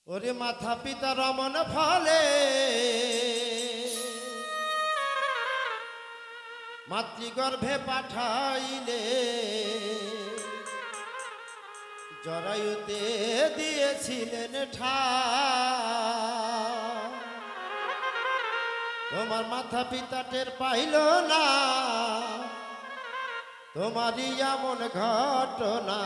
ওরে মাথা পিতা রমন ফলে মাতৃগর্ভে পাঠাইলে জরায়ুতে দিয়েছিলেন ঠাই। তোমার মাথা পিতা টের পাইল না তোমারই এমন ঘটনা।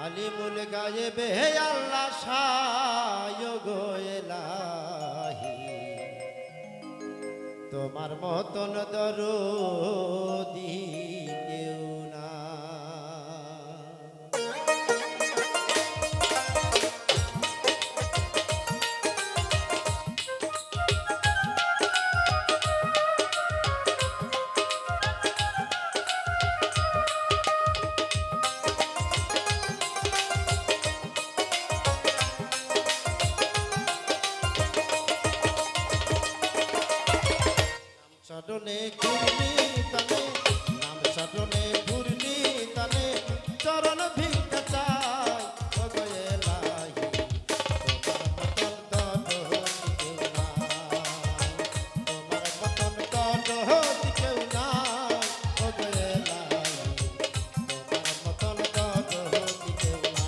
আলিমুল গায়েবে আল্লাহ সায়গো এলাহি তোমার মতন দরদি কেউ না। চরণে ঘূর্ণি তনে নাম চরণে ঘূর্ণি তনে চরণ ভিক্ষা চাই ভগয়েলাহি তোমার মতন দরদি কেউ নাই ভগয়েলাহি তোমার মতন দরদি কেউ নাই।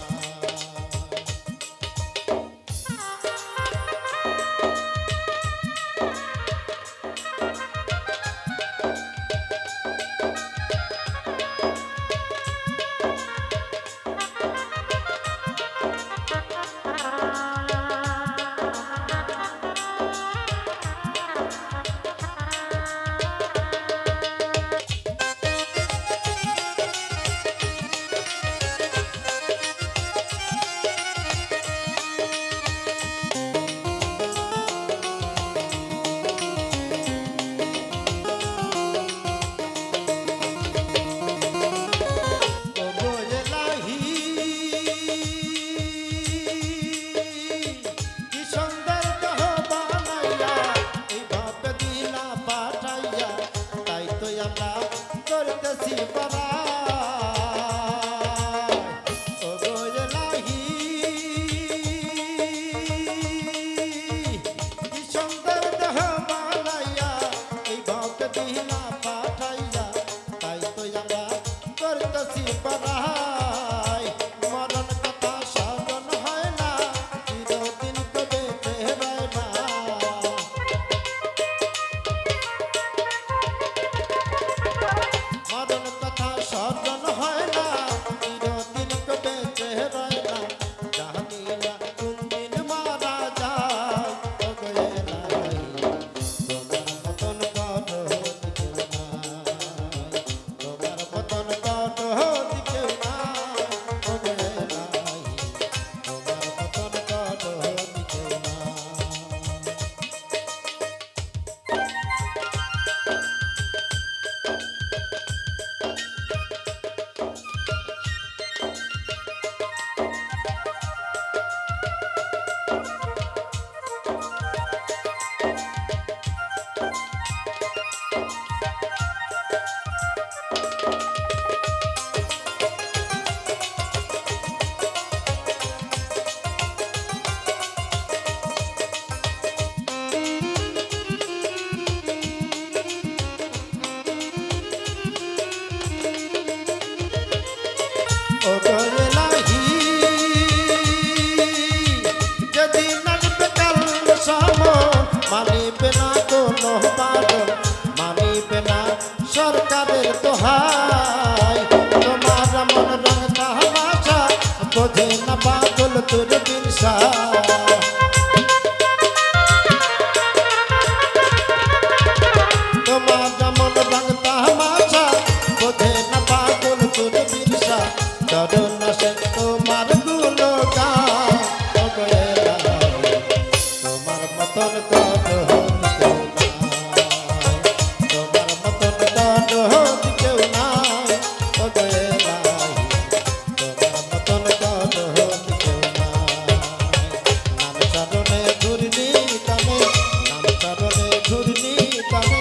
যদি নাচবে কাল সম মানিবে না কোনো বাদল মানিবে না সরকারের দোহাই। তোমার মন রং তামাশা বোঝে না বাদল তোর বিরসা। তোমার মন রং তামাশা বোঝে না বাদল তোর বিরসা। চরণ সে তোমার গুণগান তোমার মতন তোমার মতন কেউ নাই তোমার মতন কেউ নাই। নাম চরণে ঘূর্ণি তনে নাম চরণে ঘূর্ণি তনে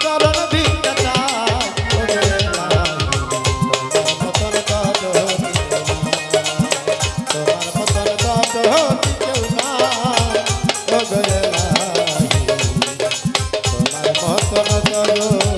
চরণ ভিক্ষা চাই তোমার মতন তোমার মতন আপন করো